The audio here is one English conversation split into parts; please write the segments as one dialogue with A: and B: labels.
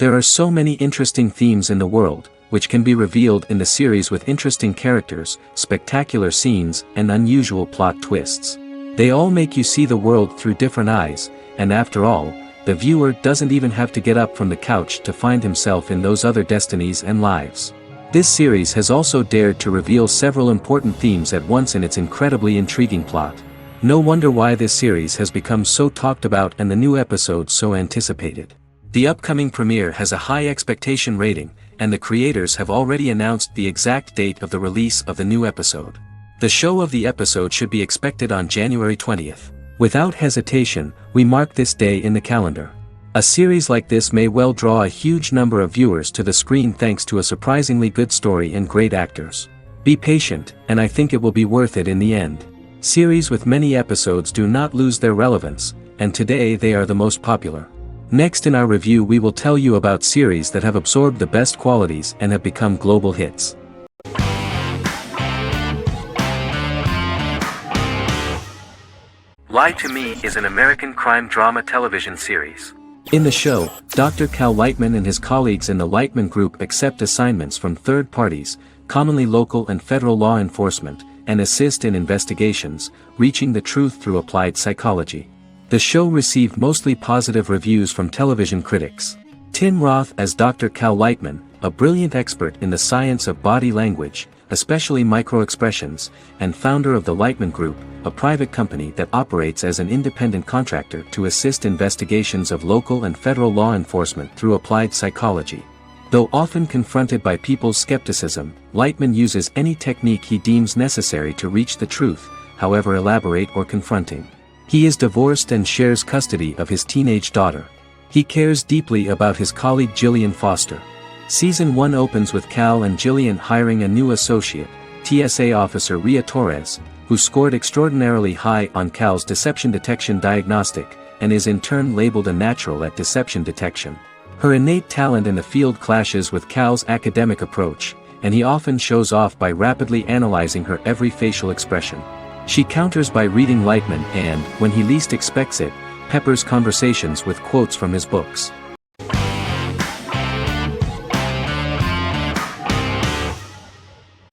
A: There are so many interesting themes in the world, which can be revealed in the series with interesting characters, spectacular scenes, and unusual plot twists. They all make you see the world through different eyes, and after all, the viewer doesn't even have to get up from the couch to find himself in those other destinies and lives. This series has also dared to reveal several important themes at once in its incredibly intriguing plot. No wonder why this series has become so talked about and the new episodes so anticipated. The upcoming premiere has a high expectation rating, and the creators have already announced the exact date of the release of the new episode. The show of the episode should be expected on January 20th. Without hesitation, we mark this day in the calendar. A series like this may well draw a huge number of viewers to the screen thanks to a surprisingly good story and great actors. Be patient, and I think it will be worth it in the end. Series with many episodes do not lose their relevance, and today they are the most popular. Next in our review we will tell you about series that have absorbed the best qualities and have become global hits. Lie to Me is an American crime drama television series. In the show, Dr. Cal Lightman and his colleagues in the Lightman Group accept assignments from third parties, commonly local and federal law enforcement, and assist in investigations, reaching the truth through applied psychology. The show received mostly positive reviews from television critics. Tim Roth as Dr. Cal Lightman, a brilliant expert in the science of body language, especially microexpressions, and founder of the Lightman Group, a private company that operates as an independent contractor to assist investigations of local and federal law enforcement through applied psychology. Though often confronted by people's skepticism, Lightman uses any technique he deems necessary to reach the truth, however elaborate or confronting. He is divorced and shares custody of his teenage daughter. He cares deeply about his colleague Gillian Foster. Season 1 opens with Cal and Gillian hiring a new associate, TSA officer Rhea Torres, who scored extraordinarily high on Cal's deception detection diagnostic, and is in turn labeled a natural at deception detection. Her innate talent in the field clashes with Cal's academic approach, and he often shows off by rapidly analyzing her every facial expression. She counters by reading Lightman and, when he least expects it, peppers conversations with quotes from his books.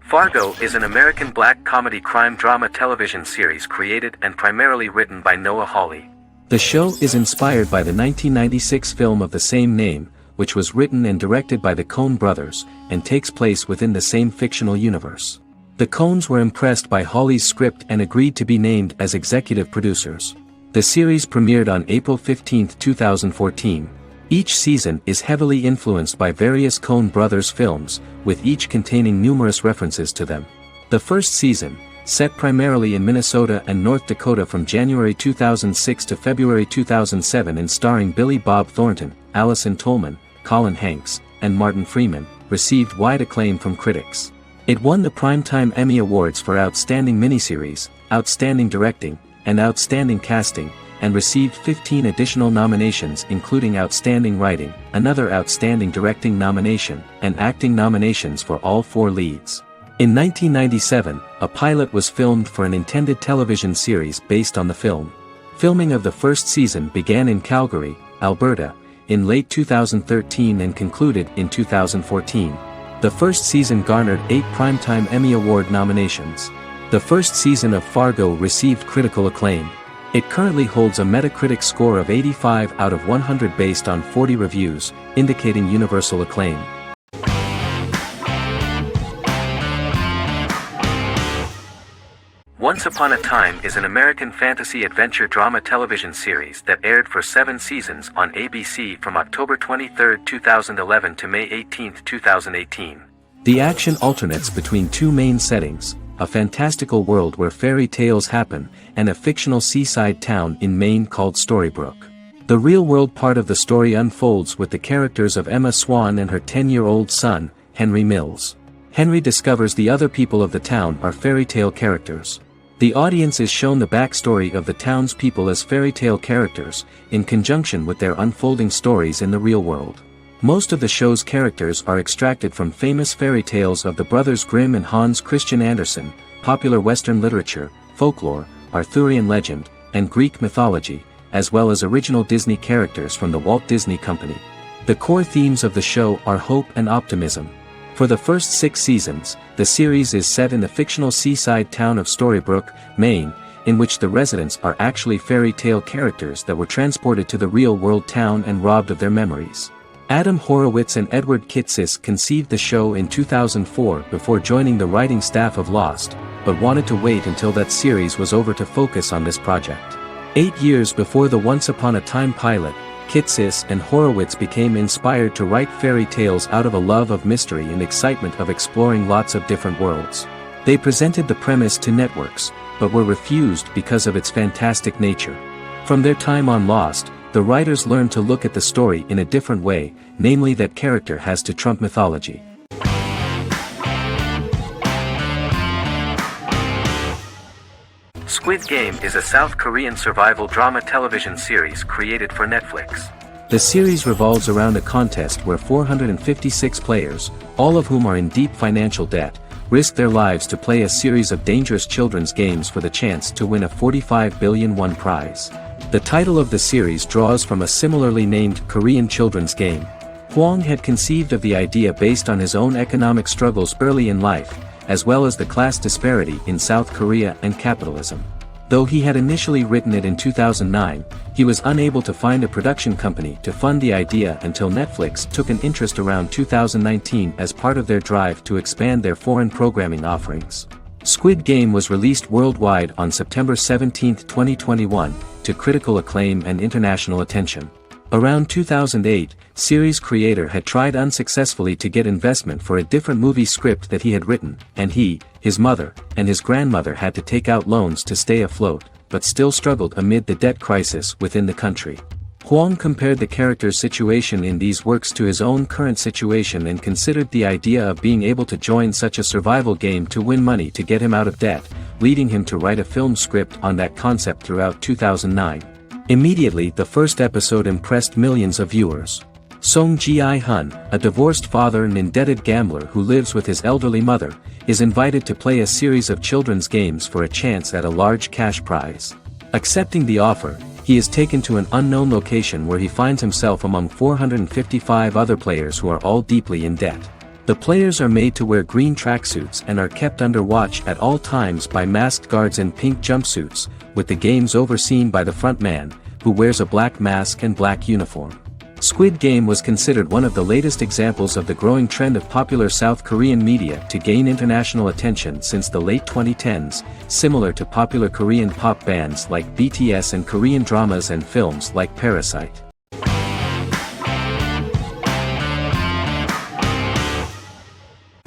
A: Fargo is an American black comedy crime drama television series created and primarily written by Noah Hawley. The show is inspired by the 1996 film of the same name, which was written and directed by the Coen brothers, and takes place within the same fictional universe. The Coens were impressed by Hawley's script and agreed to be named as executive producers. The series premiered on April 15, 2014. Each season is heavily influenced by various Coen brothers films, with each containing numerous references to them. The first season, set primarily in Minnesota and North Dakota from January 2006 to February 2007 and starring Billy Bob Thornton, Allison Tolman, Colin Hanks, and Martin Freeman, received wide acclaim from critics. It won the Primetime Emmy Awards for Outstanding Miniseries, Outstanding Directing, and Outstanding Casting, and received 15 additional nominations including Outstanding Writing, another Outstanding Directing nomination, and acting nominations for all 4 leads. In 1997, a pilot was filmed for an intended television series based on the film. Filming of the first season began in Calgary, Alberta, in late 2013 and concluded in 2014. The first season garnered 8 Primetime Emmy Award nominations. The first season of Fargo received critical acclaim. It currently holds a Metacritic score of 85 out of 100 based on 40 reviews, indicating universal acclaim. Once Upon a Time is an American fantasy adventure drama television series that aired for 7 seasons on ABC from October 23, 2011 to May 18, 2018. The action alternates between 2 main settings: a fantastical world where fairy tales happen, and a fictional seaside town in Maine called Storybrooke. The real-world part of the story unfolds with the characters of Emma Swan and her 10-year-old son, Henry Mills. Henry discovers the other people of the town are fairy tale characters. The audience is shown the backstory of the town's people as fairy tale characters, in conjunction with their unfolding stories in the real world. Most of the show's characters are extracted from famous fairy tales of the Brothers Grimm and Hans Christian Andersen, popular Western literature, folklore, Arthurian legend, and Greek mythology, as well as original Disney characters from the Walt Disney Company. The core themes of the show are hope and optimism. For the first 6 seasons, the series is set in the fictional seaside town of Storybrooke, Maine, in which the residents are actually fairy tale characters that were transported to the real-world town and robbed of their memories. Adam Horowitz and Edward Kitsis conceived the show in 2004 before joining the writing staff of Lost, but wanted to wait until that series was over to focus on this project. 8 years before the Once Upon a Time pilot, Kitsis and Horowitz became inspired to write fairy tales out of a love of mystery and excitement of exploring lots of different worlds. They presented the premise to networks, but were refused because of its fantastic nature. From their time on Lost, the writers learned to look at the story in a different way, namely that character has to trump mythology. Squid Game is a South Korean survival drama television series created for Netflix. The series revolves around a contest where 456 players, all of whom are in deep financial debt, risk their lives to play a series of dangerous children's games for the chance to win a 45 billion won prize. The title of the series draws from a similarly named Korean children's game. Hwang had conceived of the idea based on his own economic struggles early in life, as well as the class disparity in South Korea and capitalism. Though he had initially written it in 2009, he was unable to find a production company to fund the idea until Netflix took an interest around 2019 as part of their drive to expand their foreign programming offerings. Squid Game was released worldwide on September 17, 2021, to critical acclaim and international attention. Around 2008, series creator had tried unsuccessfully to get investment for a different movie script that he had written, and he, his mother, and his grandmother had to take out loans to stay afloat, but still struggled amid the debt crisis within the country. Hwang compared the character's situation in these works to his own current situation and considered the idea of being able to join such a survival game to win money to get him out of debt, leading him to write a film script on that concept throughout 2009. Immediately the first episode impressed millions of viewers. Song Ji-hun, a divorced father and indebted gambler who lives with his elderly mother, is invited to play a series of children's games for a chance at a large cash prize. Accepting the offer, he is taken to an unknown location where he finds himself among 455 other players who are all deeply in debt. The players are made to wear green tracksuits and are kept under watch at all times by masked guards in pink jumpsuits, with the games overseen by the front man, who wears a black mask and black uniform. Squid Game was considered one of the latest examples of the growing trend of popular South Korean media to gain international attention since the late 2010s, similar to popular Korean pop bands like BTS and Korean dramas and films like Parasite.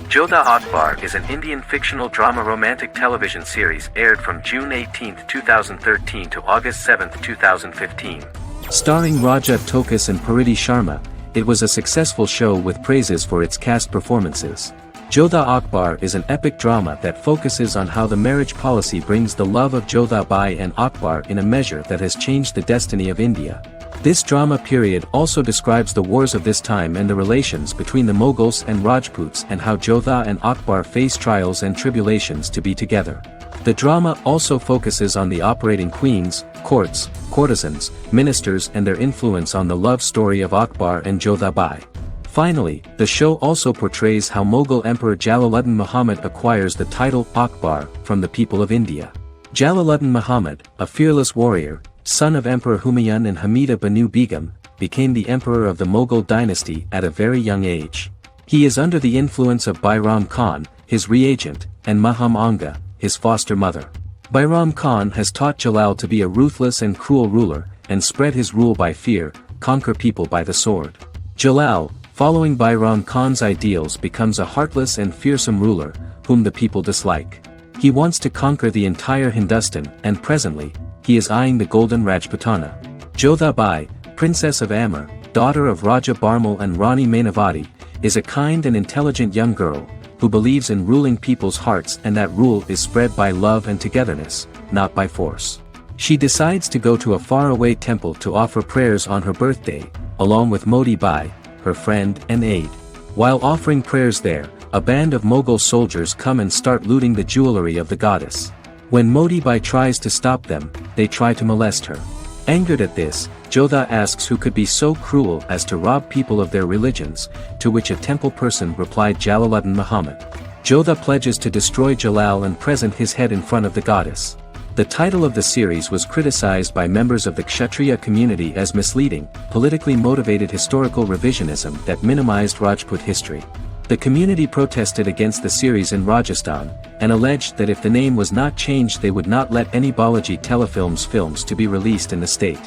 A: Jodha Akbar is an Indian fictional drama romantic television series aired from June 18, 2013 to August 7, 2015. Starring Raja Tokas and Pariti Sharma, it was a successful show with praises for its cast performances. Jodha Akbar is an epic drama that focuses on how the marriage policy brings the love of Jodha Bai and Akbar in a measure that has changed the destiny of India. This drama period also describes the wars of this time and the relations between the Mughals and Rajputs and how Jodha and Akbar face trials and tribulations to be together. The drama also focuses on the operating queens, courts, courtesans, ministers and their influence on the love story of Akbar and Jodha Bai. Finally, the show also portrays how Mughal Emperor Jalaluddin Muhammad acquires the title Akbar from the people of India. Jalaluddin Muhammad, a fearless warrior, son of Emperor Humayun and Hamida Banu Begum, became the emperor of the Mughal dynasty at a very young age. He is under the influence of Bairam Khan, his reagent, and Maham Anga, his foster mother. Bairam Khan has taught Jalal to be a ruthless and cruel ruler, and spread his rule by fear, conquer people by the sword. Jalal, following Bairam Khan's ideals, becomes a heartless and fearsome ruler, whom the people dislike. He wants to conquer the entire Hindustan, and presently, he is eyeing the Golden Rajputana. Jodha Bai, Princess of Amber, daughter of Raja Barmal and Rani Mainavati, is a kind and intelligent young girl, who believes in ruling people's hearts and that rule is spread by love and togetherness, not by force. She decides to go to a faraway temple to offer prayers on her birthday, along with Modi Bai, her friend and aide. While offering prayers there, a band of Mughal soldiers come and start looting the jewelry of the goddess. When Modi Bai tries to stop them, they try to molest her. Angered at this, Jodha asks who could be so cruel as to rob people of their religions, to which a temple person replied Jalaluddin Muhammad. Jodha pledges to destroy Jalal and present his head in front of the goddess. The title of the series was criticized by members of the Kshatriya community as misleading, politically motivated historical revisionism that minimized Rajput history. The community protested against the series in Rajasthan, and alleged that if the name was not changed they would not let any Balaji Telefilms films to be released in the state.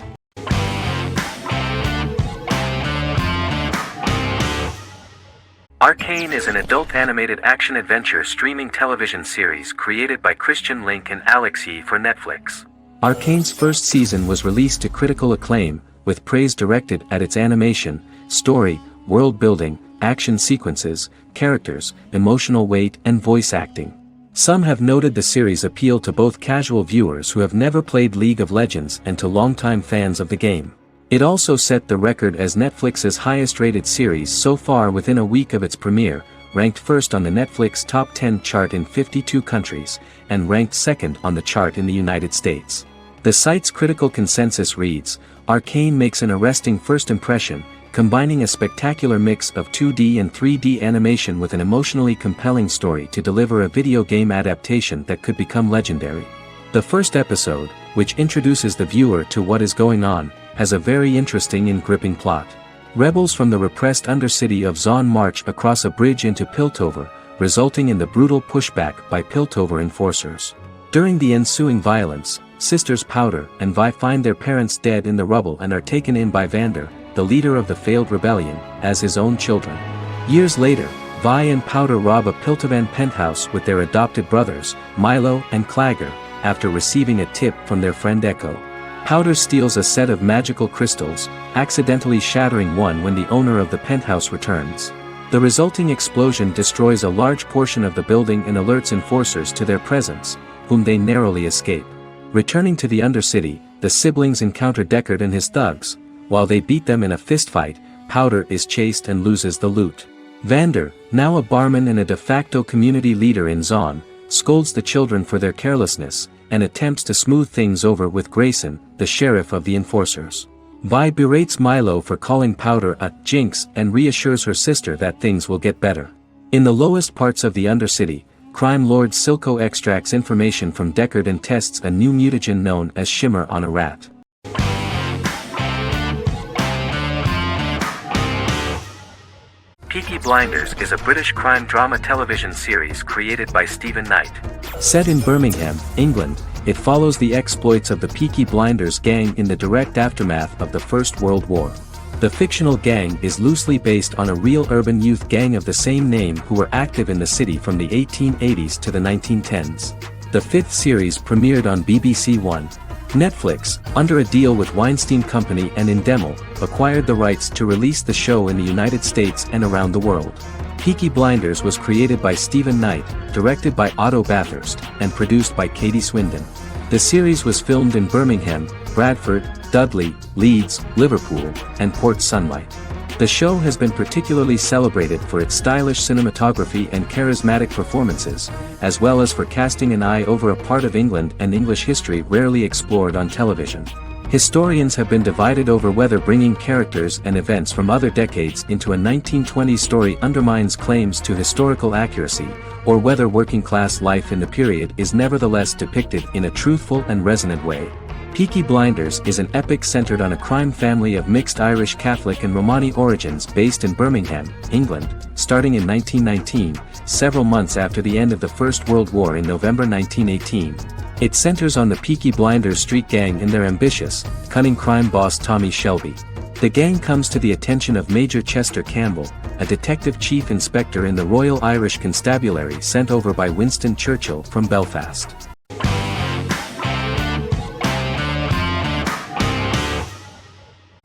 A: Arcane is an adult animated action-adventure streaming television series created by Christian Link and Alex Yee for Netflix. Arcane's first season was released to critical acclaim, with praise directed at its animation, story, world building, action sequences, characters, emotional weight and voice acting. Some have noted the series appeal to both casual viewers who have never played League of Legends and to longtime fans of the game. It also set the record as Netflix's highest-rated series so far within a week of its premiere, ranked first on the Netflix Top 10 chart in 52 countries, and ranked second on the chart in the United States. The site's critical consensus reads, "Arcane makes an arresting first impression, combining a spectacular mix of 2D and 3D animation with an emotionally compelling story to deliver a video game adaptation that could become legendary." The first episode, which introduces the viewer to what is going on, has a very interesting and gripping plot. Rebels from the repressed undercity of Zon march across a bridge into Piltover, resulting in the brutal pushback by Piltover enforcers. During the ensuing violence, sisters Powder and Vi find their parents dead in the rubble and are taken in by Vander, the leader of the failed rebellion, as his own children. Years later, Vi and Powder rob a Piltovan penthouse with their adopted brothers, Milo and Clagger, after receiving a tip from their friend Echo. Powder steals a set of magical crystals, accidentally shattering one when the owner of the penthouse returns. The resulting explosion destroys a large portion of the building and alerts enforcers to their presence, whom they narrowly escape. Returning to the Undercity, the siblings encounter Deckard and his thugs. While they beat them in a fistfight, Powder is chased and loses the loot. Vander, now a barman and a de facto community leader in Zon, scolds the children for their carelessness, and attempts to smooth things over with Grayson, the sheriff of the enforcers. Vi berates Milo for calling Powder a jinx and reassures her sister that things will get better. In the lowest parts of the Undercity, crime lord Silco extracts information from Deckard and tests a new mutagen known as Shimmer on a rat. Peaky Blinders is a British crime drama television series created by Stephen Knight. Set in Birmingham, England, it follows the exploits of the Peaky Blinders gang in the direct aftermath of the First World War. The fictional gang is loosely based on a real urban youth gang of the same name who were active in the city from the 1880s to the 1910s. The fifth series premiered on BBC One. Netflix, under a deal with Weinstein Company and Endemol, acquired the rights to release the show in the United States and around the world. Peaky Blinders was created by Stephen Knight, directed by Otto Bathurst, and produced by Katie Swindon. The series was filmed in Birmingham, Bradford, Dudley, Leeds, Liverpool, and Port Sunlight. The show has been particularly celebrated for its stylish cinematography and charismatic performances, as well as for casting an eye over a part of England and English history rarely explored on television. Historians have been divided over whether bringing characters and events from other decades into a 1920s story undermines claims to historical accuracy, or whether working-class life in the period is nevertheless depicted in a truthful and resonant way. Peaky Blinders is an epic centered on a crime family of mixed Irish Catholic and Romani origins based in Birmingham, England, starting in 1919, several months after the end of the First World War in November 1918. It centers on the Peaky Blinders street gang and their ambitious, cunning crime boss Tommy Shelby. The gang comes to the attention of Major Chester Campbell, a detective chief inspector in the Royal Irish Constabulary sent over by Winston Churchill from Belfast.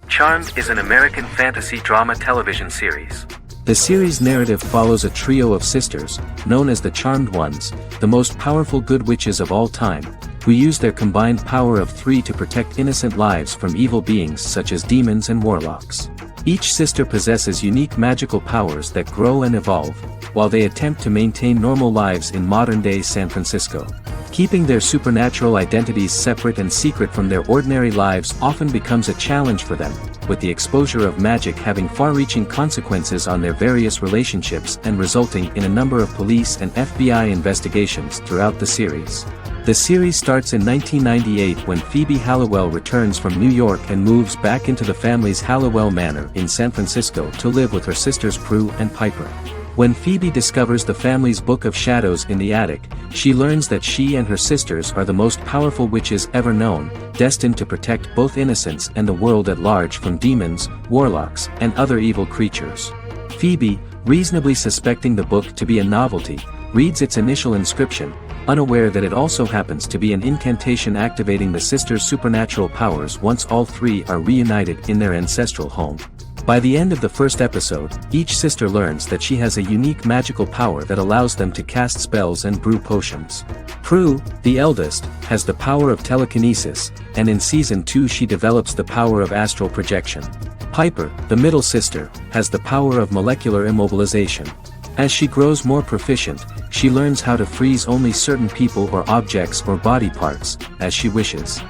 A: Charmed is an American fantasy drama television series. The series' narrative follows a trio of sisters, known as the Charmed Ones, the most powerful good witches of all time, who use their combined power of three to protect innocent lives from evil beings such as demons and warlocks. Each sister possesses unique magical powers that grow and evolve, while they attempt to maintain normal lives in modern-day San Francisco. Keeping their supernatural identities separate and secret from their ordinary lives often becomes a challenge for them, with the exposure of magic having far-reaching consequences on their various relationships and resulting in a number of police and FBI investigations throughout the series. The series starts in 1998 when Phoebe Halliwell returns from New York and moves back into the family's Halliwell Manor in San Francisco to live with her sisters Prue and Piper. When Phoebe discovers the family's Book of Shadows in the attic, she learns that she and her sisters are the most powerful witches ever known, destined to protect both innocents and the world at large from demons, warlocks, and other evil creatures. Phoebe, reasonably suspecting the book to be a novelty, reads its initial inscription, unaware that it also happens to be an incantation activating the sisters' supernatural powers once all three are reunited in their ancestral home. By the end of the first episode, each sister learns that she has a unique magical power that allows them to cast spells and brew potions. Prue, the eldest, has the power of telekinesis, and in Season 2 she develops the power of astral projection. Piper, the middle sister, has the power of molecular immobilization. As she grows more proficient, she learns how to freeze only certain people or objects or body parts, as she wishes.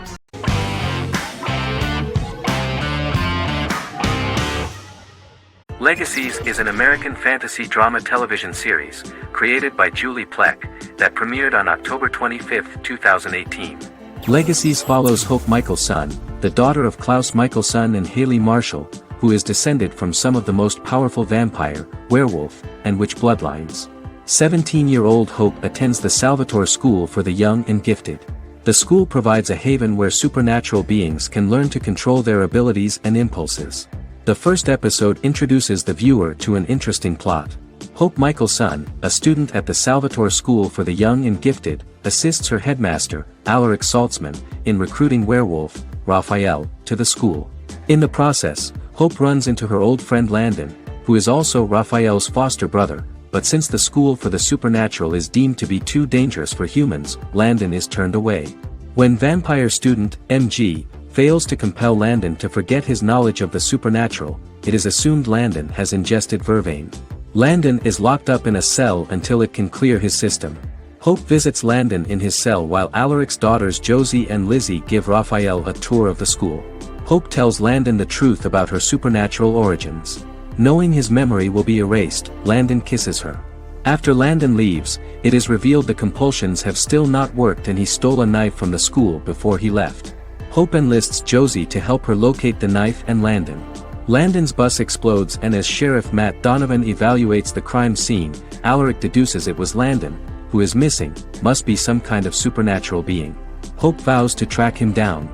A: Legacies is an American fantasy drama television series, created by Julie Plec, that premiered on October 25, 2018. Legacies follows Hope Michelson, the daughter of Klaus Michelson and Haley Marshall, who is descended from some of the most powerful vampire, werewolf, and witch bloodlines. 17-year-old Hope attends the Salvatore School for the Young and Gifted. The school provides a haven where supernatural beings can learn to control their abilities and impulses. The first episode introduces the viewer to an interesting plot. Hope Michelson, a student at the Salvatore School for the Young and Gifted, assists her headmaster, Alaric Saltzman, in recruiting werewolf, Raphael, to the school. In the process, Hope runs into her old friend Landon, who is also Raphael's foster brother, but since the school for the supernatural is deemed to be too dangerous for humans, Landon is turned away. When vampire student, MG, fails to compel Landon to forget his knowledge of the supernatural, it is assumed Landon has ingested vervain. Landon is locked up in a cell until it can clear his system. Hope visits Landon in his cell while Alaric's daughters Josie and Lizzie give Raphael a tour of the school. Hope tells Landon the truth about her supernatural origins. Knowing his memory will be erased, Landon kisses her. After Landon leaves, it is revealed the compulsions have still not worked and he stole a knife from the school before he left. Hope enlists Josie to help her locate the knife and Landon. Landon's bus explodes and as Sheriff Matt Donovan evaluates the crime scene, Alaric deduces it was Landon, who is missing, must be some kind of supernatural being. Hope vows to track him down.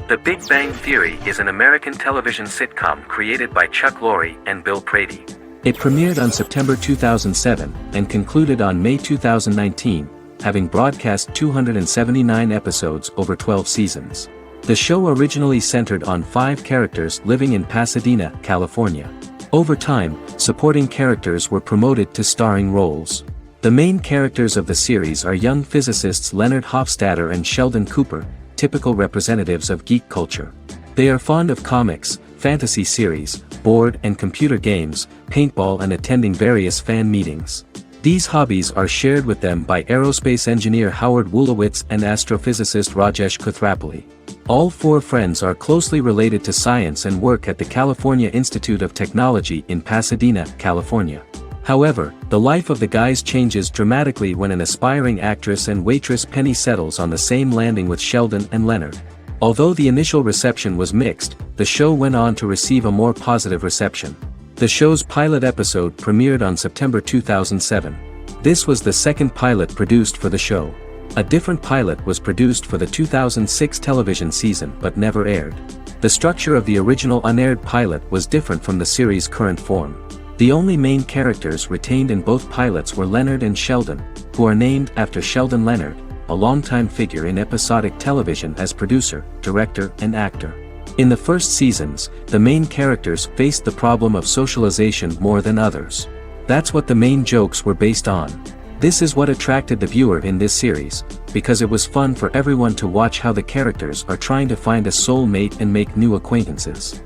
A: The Big Bang Theory is an American television sitcom created by Chuck Lorre and Bill Prady. It premiered on September 2007 and concluded on May 2019, having broadcast 279 episodes over 12 seasons. The show originally centered on 5 characters living in Pasadena, California. Over time, supporting characters were promoted to starring roles. The main characters of the series are young physicists Leonard Hofstadter and Sheldon Cooper, typical representatives of geek culture. They are fond of comics, fantasy series, board and computer games, paintball and attending various fan meetings. These hobbies are shared with them by aerospace engineer Howard Wolowitz and astrophysicist Rajesh Kuthrapalli. All 4 friends are closely related to science and work at the California Institute of Technology in Pasadena, California. However, the life of the guys changes dramatically when an aspiring actress and waitress Penny settles on the same landing with Sheldon and Leonard. Although the initial reception was mixed, the show went on to receive a more positive reception. The show's pilot episode premiered on September 2007. This was the second pilot produced for the show. A different pilot was produced for the 2006 television season but never aired. The structure of the original unaired pilot was different from the series' current form. The only main characters retained in both pilots were Leonard and Sheldon, who are named after Sheldon Leonard, a longtime figure in episodic television as producer, director, and actor. In the first seasons, the main characters faced the problem of socialization more than others. That's what the main jokes were based on. This is what attracted the viewer in this series, because it was fun for everyone to watch how the characters are trying to find a soul mate and make new acquaintances.